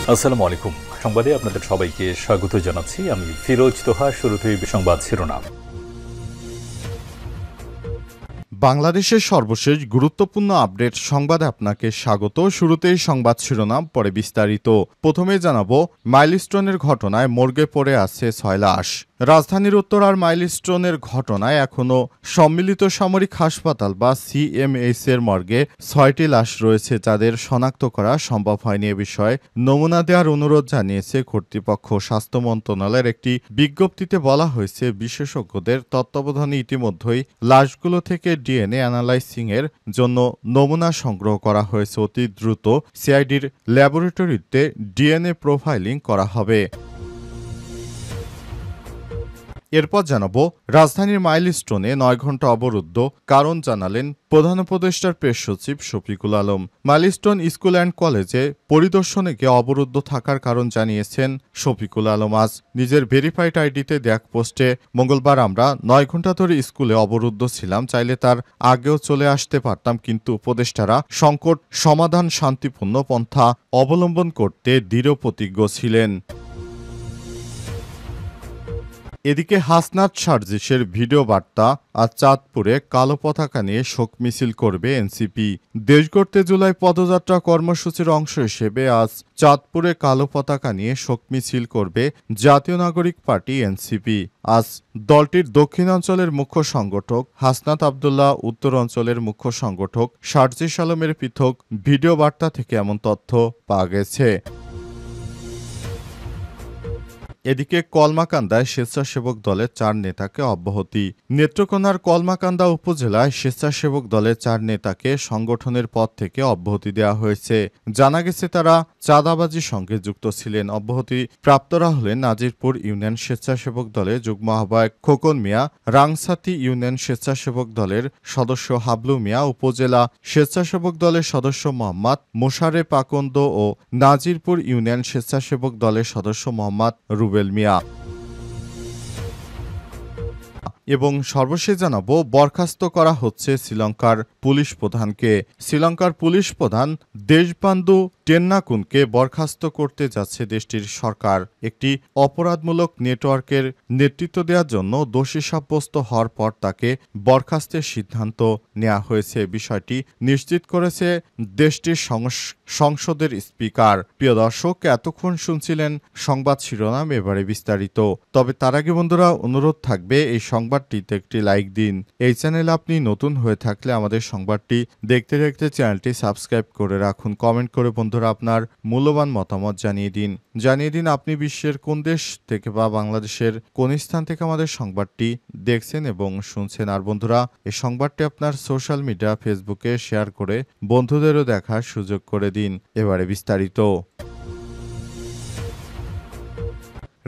আসসালামু আলাইকুম। সংবাদে আপনাদের সবাইকে স্বাগত জানাচ্ছি। আমি ফিরোজ তোহা। শুরুতেই সংবাদ শিরোনাম। বাংলাদেশের সর্বশেষ গুরুত্বপূর্ণ আপডেট সংবাদে আপনাকে স্বাগত। শুরুতেই সংবাদ শিরোনাম, পরে বিস্তারিত। প্রথমে জানাবো, মাইলস্টোনের ঘটনায় মর্গে পড়ে আছে ৬ লাশ। রাজধানীর উত্তরার মাইলস্টোনের ঘটনায় এখনও সম্মিলিত সামরিক হাসপাতাল বা সিএমএইচ এর মর্গে ৬টি লাশ রয়েছে, যাদের শনাক্ত করা সম্ভব হয়নি। এ বিষয়ে নমুনা দেওয়ার অনুরোধ জানিয়েছে কর্তৃপক্ষ। স্বাস্থ্য মন্ত্রণালয়ের একটি বিজ্ঞপ্তিতে বলা হয়েছে, বিশেষজ্ঞদের তত্ত্বাবধানে ইতিমধ্যেই লাশগুলো থেকে ডিএনএ অ্যানালাইসিং এর জন্য নমুনা সংগ্রহ করা হয়েছে। অতি দ্রুত সিআইডির ল্যাবরেটরিতে ডিএনএ প্রোফাইলিং করা হবে। এরপর জানাবো, রাজধানীর মাইলস্টোনে ৯ ঘণ্টা অবরুদ্ধ, কারণ জানালেন প্রধান উপদেষ্টার প্রেস সচিব Shafiqul Alam. Milestone school and কলেজে পরিদর্শনে গিয়ে অবরুদ্ধ থাকার কারণ জানিয়েছেন শফিকুল আলম। আজ নিজের ভেরিফাইড আইডিতে দেখ পোস্টে, মঙ্গলবার আমরা ৯ ঘণ্টা ধরে স্কুলে অবরুদ্ধ ছিলাম, চাইলে তার আগেও চলে আসতে পারতাম, কিন্তু উপদেষ্টারা সংকট সমাধান শান্তিপূর্ণ পন্থা অবলম্বন করতে দৃঢ় প্রতিজ্ঞ ছিলেন। এদিকে হাসনাত সার্জিসের ভিডিও বার্তা, আজ চাঁদপুরে কালো পতাকা নিয়ে শোক মিছিল করবে এনসিপি। দেশ গড়তে জুলাই পদযাত্রা কর্মসূচির অংশ হিসেবে আজ চাঁদপুরে কালো পতাকা নিয়ে শোক মিছিল করবে জাতীয় নাগরিক পার্টি এনসিপি। আজ দলটির দক্ষিণাঞ্চলের মুখ্য সংগঠক হাসনাত আবদুল্লাহ, উত্তর অঞ্চলের মুখ্য সংগঠক সার্জিস আলমের পৃথক ভিডিও বার্তা থেকে এমন তথ্য পাওয়া গেছে। এদিকে কলমাকান্দায় স্বেচ্ছাসেবক দলের ৪ নেতাকে অব্যাহতি। নেত্রকোনার কলমাকান্দা উপজেলায় স্বেচ্ছাসেবক দলের ৪ নেতাকে সংগঠনের পদ থেকে অব্যাহতি দেওয়া হয়েছে। জানা গেছে তারা চাঁদাবাজির সঙ্গে যুক্ত ছিলেন। অব্যাহতি প্রাপ্তরা হলেন নাজিরপুর ইউনিয়ন স্বেচ্ছাসেবক দলের যুগ্ম আহ্বায়ক খোকন মিয়া, রাংসাতি ইউনিয়ন স্বেচ্ছাসেবক দলের সদস্য হাবলু মিয়া, উপজেলা স্বেচ্ছাসেবক দলের সদস্য মোহাম্মদ মোশারেফ আকন্দ ও নাজিরপুর ইউনিয়ন স্বেচ্ছাসেবক দলের সদস্য মোহাম্মদ রুবেল মিয়া। এবং সর্বশেষ জানাবো, বরখাস্ত করা হচ্ছে শ্রীলঙ্কার পুলিশ প্রধানকে। শ্রীলঙ্কার পুলিশ প্রধান দেশবান্দু টেন্নাকুনকে বরখাস্ত করতে যাচ্ছে দেশটির সরকার। একটি অপরাধমূলক নেটওয়ার্কের নেতৃত্ব দেওয়ার জন্য দোষী সাব্যস্ত হওয়ার পর তাকে বরখাস্তের সিদ্ধান্ত নেওয়া হয়েছে। বিষয়টি নিশ্চিত করেছে দেশটির সংসদের স্পিকার। প্রিয় দর্শক, এতক্ষণ শুনছিলেন সংবাদ শিরোনাম, এবারে বিস্তারিত। তবে তার আগে বন্ধুরা, অনুরোধ থাকবে এই সংবাদটিতে একটি লাইক দিন। এই চ্যানেলে আপনি নতুন হয়ে থাকলে আমাদের সংবাদটি দেখতে দেখতে চ্যানেলটি সাবস্ক্রাইব করে রাখুন। কমেন্ট করে বন্ধুরা আপনার মূল্যবান মতামত জানিয়ে দিন আপনি বিশ্বের কোন দেশ থেকে বা বাংলাদেশের কোন স্থান থেকে আমাদের সংবাদটি দেখছেন এবং শুনছেন। আর বন্ধুরা, এই সংবাদটি আপনার সোশ্যাল মিডিয়া ফেসবুকে শেয়ার করে বন্ধুদেরও দেখার সুযোগ করে দিন। এবারে বিস্তারিত।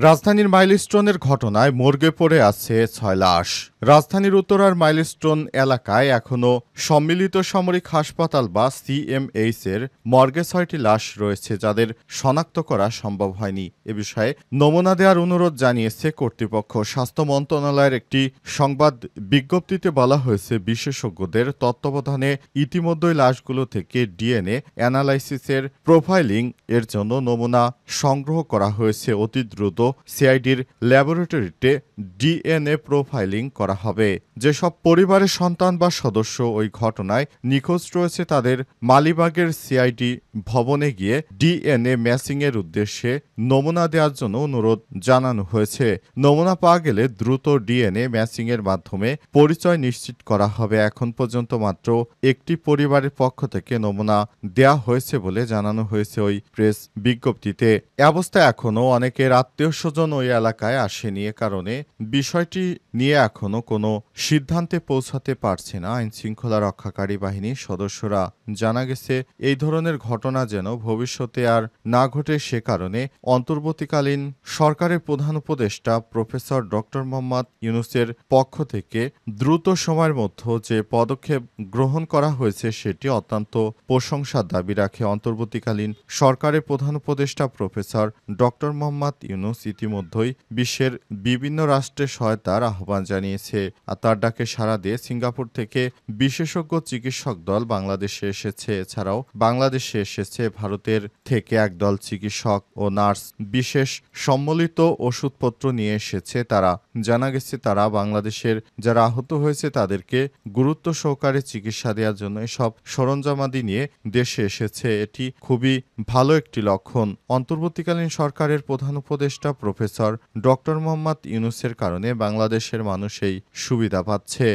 রাজধানীর মাইলস্টোনের ঘটনায় মর্গে পড়ে আছে ৬ লাশ। রাজধানীর উত্তরার মাইলস্টোন এলাকায় এখনও সম্মিলিত সামরিক হাসপাতাল বা সিএমএইচ এর মর্গে ৬টি লাশ রয়েছে, যাদের শনাক্ত করা সম্ভব হয়নি। এ বিষয়ে নমুনা দেওয়ার অনুরোধ জানিয়েছে কর্তৃপক্ষ। স্বাস্থ্য মন্ত্রণালয়ের একটি সংবাদ বিজ্ঞপ্তিতে বলা হয়েছে, বিশেষজ্ঞদের তত্ত্বাবধানে ইতিমধ্যেই লাশগুলো থেকে ডিএনএ অ্যানালাইসিসের প্রোফাইলিং এর জন্য নমুনা সংগ্রহ করা হয়েছে। অতি দ্রুত সিআইডির ল্যাবরেটরিতে ডিএনএ প্রোফাইলিং করা হবে। যেসব পরিবারের সন্তান বা সদস্য ওই ঘটনায় নিখোঁজ রয়েছে, তাদের মালিবাগের সিআইডি ভবনে গিয়ে ডিএনএ ম্যাচিংয়ের উদ্দেশ্যে নমুনা দেওয়ার জন্য অনুরোধ জানানো হয়েছে। নমুনা পাওয়া গেলে দ্রুত ডিএনএ ম্যাচিংয়ের মাধ্যমে পরিচয় নিশ্চিত করা হবে। এখন পর্যন্ত মাত্র একটি পরিবারের পক্ষ থেকে নমুনা দেওয়া হয়েছে বলে জানানো হয়েছে ওই প্রেস বিজ্ঞপ্তিতে। এ অবস্থায় এখনও অনেকের আত্মীয় স্বজন ওই এলাকায় আসেনি। এ কারণে বিষয়টি নিয়ে এখনো কোনো সিদ্ধান্তে পৌঁছাতে পারছে না আইন শৃঙ্খলা রক্ষাকারী বাহিনীর সদস্যরা। জানা গেছে, এই ধরনের ঘটনা যেন ভবিষ্যতে আর না ঘটে, সে কারণে অন্তর্বর্তীকালীন সরকারের প্রধান উপদেষ্টা প্রফেসর ডক্টর মোহাম্মদ ইউনূসের পক্ষ থেকে দ্রুত সময়ের মধ্যে যে পদক্ষেপ গ্রহণ করা হয়েছে সেটি অত্যন্ত প্রশংসার দাবি রাখে। অন্তর্বর্তীকালীন সরকারের প্রধান উপদেষ্টা প্রফেসর ডক্টর মোহাম্মদ ইউনূস ইতিমধ্যেই বিশ্বের বিভিন্ন রাষ্ট্রের সহায়তার আহ্বান জানিয়েছে। আর তার ডাকে সাড়া দিয়ে সিঙ্গাপুর থেকে বিশেষজ্ঞ চিকিৎসক দল বাংলাদেশে এসেছে। এছাড়াও বাংলাদেশে এসে এসেছে ভারতের থেকে একদল চিকিৎসক ও নার্স বিশেষ সম্মিলিত ওষুধপত্র নিয়ে এসেছে তারা। জানা গেছে তারা বাংলাদেশের যারা আহত হয়েছে তাদেরকে গুরুত্ব সহকারে চিকিৎসা দেওয়ার জন্য এসব সরঞ্জামাদি নিয়ে দেশে এসেছে। এটি খুবই ভালো একটি লক্ষণ। অন্তর্বর্তীকালীন সরকারের প্রধান উপদেষ্টা প্রফেসর ডক্টর মোহাম্মদ ইউনূসের কারণে বাংলাদেশের মানুষ এই সুবিধা পাচ্ছে।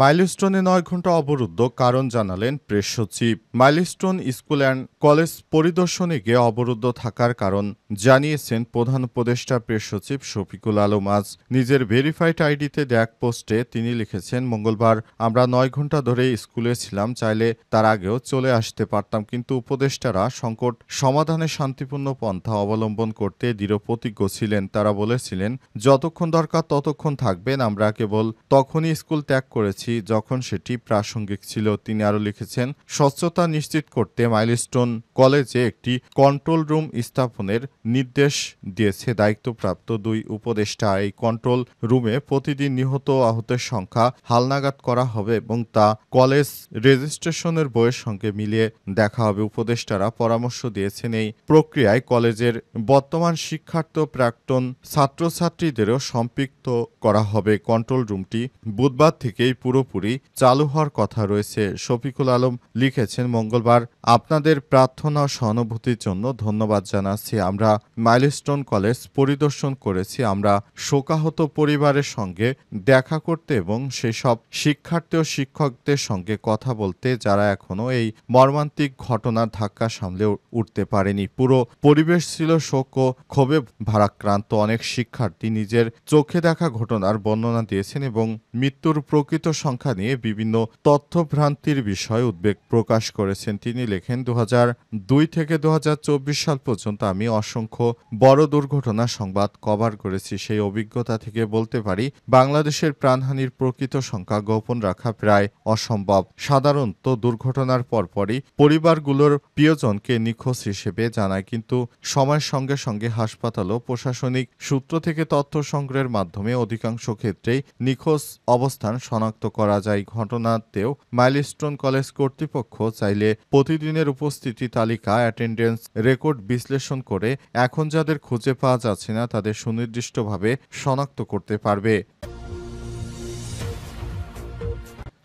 মাইলস্টোনে 9 ঘণ্টা অবরুদ্ধ কারণ জানালেন প্রেস সচিব। মাইলস্টোন স্কুল অ্যান্ড কলেজ পরিদর্শনে গিয়ে অবরুদ্ধ থাকার কারণ জানিয়েছেন প্রধান উপদেষ্টা প্রেস সচিব শফিকুল আলম। আজ নিজের ভেরিফাইড আইডিতে দেয়া এক পোস্টে তিনি লিখেছেন, মঙ্গলবার আমরা 9 ঘণ্টা ধরে স্কুলে ছিলাম, চাইলে তার আগেও চলে আসতে পারতাম, কিন্তু উপদেষ্টারা সংকট সমাধানে শান্তিপূর্ণ পন্থা অবলম্বন করতে দৃঢ়প্রতিজ্ঞ ছিলেন। তারা বলেছিলেন যতক্ষণ দরকার ততক্ষণ থাকবেন, আমরা কেবল তখনই স্কুল ত্যাগ করেছি যখন সেটি প্রাসঙ্গিক ছিল। তিনি আরও লিখেছেন, স্বচ্ছতা নিশ্চিত করতে মাইলস্টোন কলেজে একটি কন্ট্রোল রুম স্থাপনের নির্দেশ দিয়েছে দায়িত্বপ্রাপ্ত 2 উপদেষ্টা। এই কন্ট্রোল রুমে প্রতিদিন নিহত আহতের সংখ্যা হালনাগাদ করা হবে এবং তা কলেজ রেজিস্ট্রেশনের বইয়ের সঙ্গে মিলিয়ে দেখা হবে। উপদেষ্টারা পরামর্শ দিয়েছেন এই প্রক্রিয়ায় কলেজের বর্তমান শিক্ষার্থী প্রাক্তন ছাত্রছাত্রীদেরও সম্পৃক্ত করা হবে। কন্ট্রোল রুমটি বুধবার থেকেই পুরোপুরি চালু হওয়ার কথা রয়েছে। শফিকুল আলম লিখেছেন, মঙ্গলবার আপনাদের প্রার্থনা ও সহানুভূতির জন্য ধন্যবাদ জানাচ্ছি। আমরা মাইলস্টোন কলেজ পরিদর্শন করেছি। আমরা শোকাহত পরিবারের সঙ্গে দেখা করতে এবং সেসব শিক্ষার্থী ও শিক্ষকদের সঙ্গে কথা বলতে যারা এখনো এই মর্মান্তিক ঘটনার ধাক্কা সামলে উঠতে পারেনি। পুরো পরিবেশ ছিল শোক ও ক্ষোভে ভারাক্রান্ত। অনেক শিক্ষার্থী নিজের চোখে দেখা ঘটনার বর্ণনা দিয়েছেন এবং মৃত্যুর প্রকৃত সংখ্যা নিয়ে বিভিন্ন তথ্যভ্রান্তির বিষয়ে উদ্বেগ প্রকাশ করেছেন। তিনি লেখেন, 2002 থেকে 2024 সাল পর্যন্ত আমি অসংখ্য বড় দুর্ঘটনা সংবাদ কভার করেছি। সেই অভিজ্ঞতা থেকে বলতে পারি বাংলাদেশের প্রাণহানির প্রকৃত সংখ্যা গোপন রাখা প্রায় অসম্ভব। সাধারণত দুর্ঘটনার পরপরই পরিবারগুলোর প্রিয়জনকে নিখোঁজ হিসেবে জানায়, কিন্তু সময়ের সঙ্গে সঙ্গে হাসপাতাল ও প্রশাসনিক সূত্র থেকে তথ্য সংগ্রহের মাধ্যমে অধিকাংশ ক্ষেত্রেই নিখোঁজ অবস্থান শনাক্ত করা যায়। ঘটনাতেও মাইলস্টোন কলেজ কর্তৃপক্ষ চাইলে প্রতিদিনের উপস্থিতি তালিকা অ্যাটেন্ডেন্স রেকর্ড বিশ্লেষণ করে এখন যাদের খুঁজে পাওয়া যাচ্ছে না তাদের সুনির্দিষ্টভাবে শনাক্ত করতে পারবে।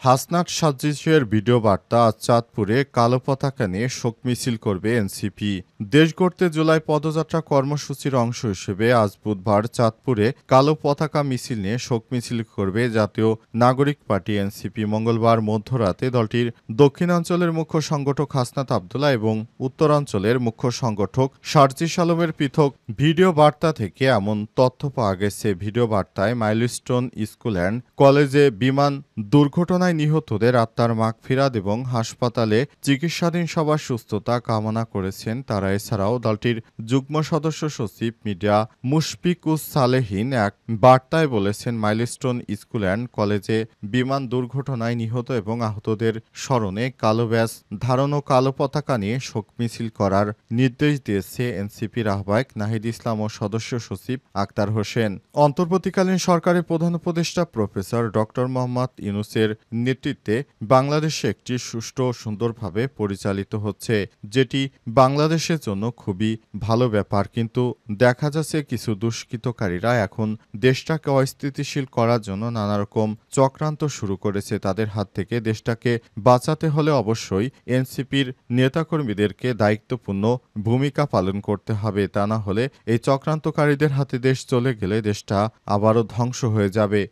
হাসনাত সাজিশের ভিডিও বার্তা। আজ চাঁদপুরে কালো পতাকা নিয়ে শোক মিছিল করবে এনসিপি। দেশ গড়তে জুলাই পদযাত্রা কর্মসূচির অংশ হিসেবে আজ বুধবার চাঁদপুরে কালো পতাকা মিছিল নিয়ে শোক মিছিল করবে জাতীয় নাগরিক পার্টি এনসিপি। মঙ্গলবার মধ্যরাতে দলটির দক্ষিণাঞ্চলের মুখ্য সংগঠক হাসনাত আবদুল্লাহ এবং উত্তরাঞ্চলের মুখ্য সংগঠক সার্জিস আলমের পৃথক ভিডিও বার্তা থেকে এমন তথ্য পাওয়া গেছে। ভিডিও বার্তায় মাইলস্টোন স্কুল অ্যান্ড কলেজে বিমান দুর্ঘটনায় নিহতদের আত্মার মাগফিরাত এবং হাসপাতালে চিকিৎসাধীন সবার সুস্থতা কামনা করেছেন তারা। এছাড়াও দলটির যুগ্ম সদস্য সচিব মিডিয়া মুশফিকুস সালেহীন এক বার্তায় বলেছেন, মাইলস্টোন স্কুল অ্যান্ড কলেজে বিমান দুর্ঘটনায় নিহত এবং আহতদের স্মরণে কালো ব্যাজ ধারণ ও কালো পতাকা নিয়ে শোক মিছিল করার নির্দেশ দিয়েছে এনসিপির আহ্বায়ক নাহিদ ইসলাম ও সদস্য সচিব আক্তার হোসেন। অন্তর্বর্তীকালীন সরকারের প্রধান উপদেষ্টা প্রফেসর ডক্টর মোহাম্মদ ইউনূসের নেতৃত্বে বাংলাদেশে একটি সুষ্ঠু ও সুন্দরভাবে পরিচালিত হচ্ছে, যেটি বাংলাদেশের জন্য খুবই ভালো ব্যাপার। কিন্তু দেখা যাচ্ছে কিছু দুষ্কৃতকারীরা এখন দেশটাকে অস্থিতিশীল করার জন্য নানা রকম চক্রান্ত শুরু করেছে। তাদের হাত থেকে দেশটাকে বাঁচাতে হলে অবশ্যই এনসিপির নেতাকর্মীদেরকে দায়িত্বপূর্ণ ভূমিকা পালন করতে হবে। তা না হলে এই চক্রান্তকারীদের হাতে দেশ চলে গেলে দেশটা আবারও ধ্বংস হয়ে যাবে।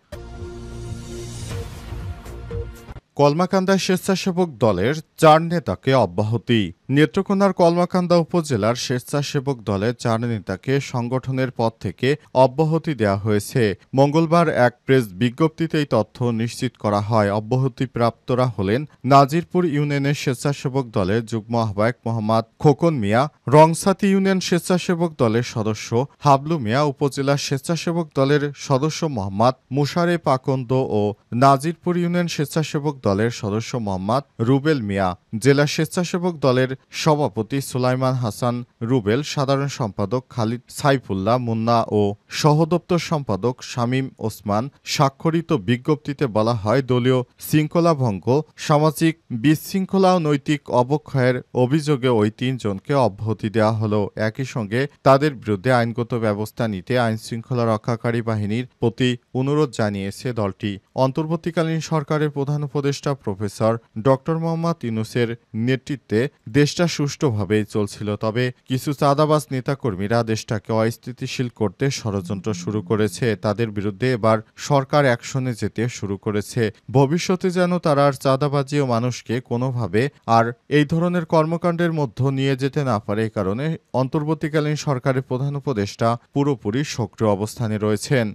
কলমাকান্দা স্বেচ্ছাসেবক দলের 4 নেতাকে অব্যাহতি। নেত্রকোনার কলমাকান্দা উপজেলার স্বেচ্ছাসেবক দলের 4 নেতাকে সংগঠনের পদ থেকে অব্যাহতি দেওয়া হয়েছে। মঙ্গলবার এক প্রেস বিজ্ঞপ্তিতে এই তথ্য নিশ্চিত করা হয়। অব্যাহতিপ্রাপ্তরা হলেন নাজিরপুর ইউনিয়নের স্বেচ্ছাসেবক দলের যুগ্ম আহ্বায়ক মোহাম্মদ খোকন মিয়া, রংসাতি ইউনিয়ন স্বেচ্ছাসেবক দলের সদস্য হাবলু মিয়া, উপজেলা স্বেচ্ছাসেবক দলের সদস্য মোহাম্মদ মুশারে পাকন্দ ও নাজিরপুর ইউনিয়ন স্বেচ্ছাসেবক দলের সদস্য মোহাম্মদ রুবেল মিয়া, জেলা স্বেচ্ছাসেবক দলের সভাপতি সুলাইমান হাসান রুবেল, সাধারণ সম্পাদক খালিদ সাইফুল্লাহ মুন্না ও সহদপ্তর সম্পাদক শামীম ওসমান। স্বাক্ষরিত বিজ্ঞপ্তিতে বলা হয়, দলীয় শৃঙ্খলা ভঙ্গ, সামাজিক বিশৃঙ্খলা ও নৈতিক অবক্ষয়ের অভিযোগে ওই ৩ জনকে অব্যাহতি দেওয়া হলো। একই সঙ্গে তাদের বিরুদ্ধে আইনগত ব্যবস্থা নিতে আইনশৃঙ্খলা রক্ষাকারী বাহিনীর প্রতি অনুরোধ জানিয়েছে দলটি। অন্তর্বর্তীকালীন সরকারের প্রধান উপদেষ্টা প্রফেসর ডক্টর মোহাম্মদ ইউনূসের নেতৃত্বে দেশটা সুষ্ঠুভাবে চলছিল, তবে কিছু চাঁদাবাজ নেতাকর্মীরা দেশটাকে অস্থিতিশীল করতে ষড়যন্ত্র শুরু করেছে। তাদের বিরুদ্ধে এবার সরকার অ্যাকশনে যেতে শুরু করেছে। ভবিষ্যতে যেন তারা আর চাঁদাবাজি ও মানুষকে কোনোভাবে আর এই ধরনের কর্মকাণ্ডের মধ্যে নিয়ে যেতে না পারে, এই কারণে অন্তর্বর্তীকালীন সরকারের প্রধান উপদেষ্টা পুরোপুরি সক্রিয় অবস্থানে রয়েছেন।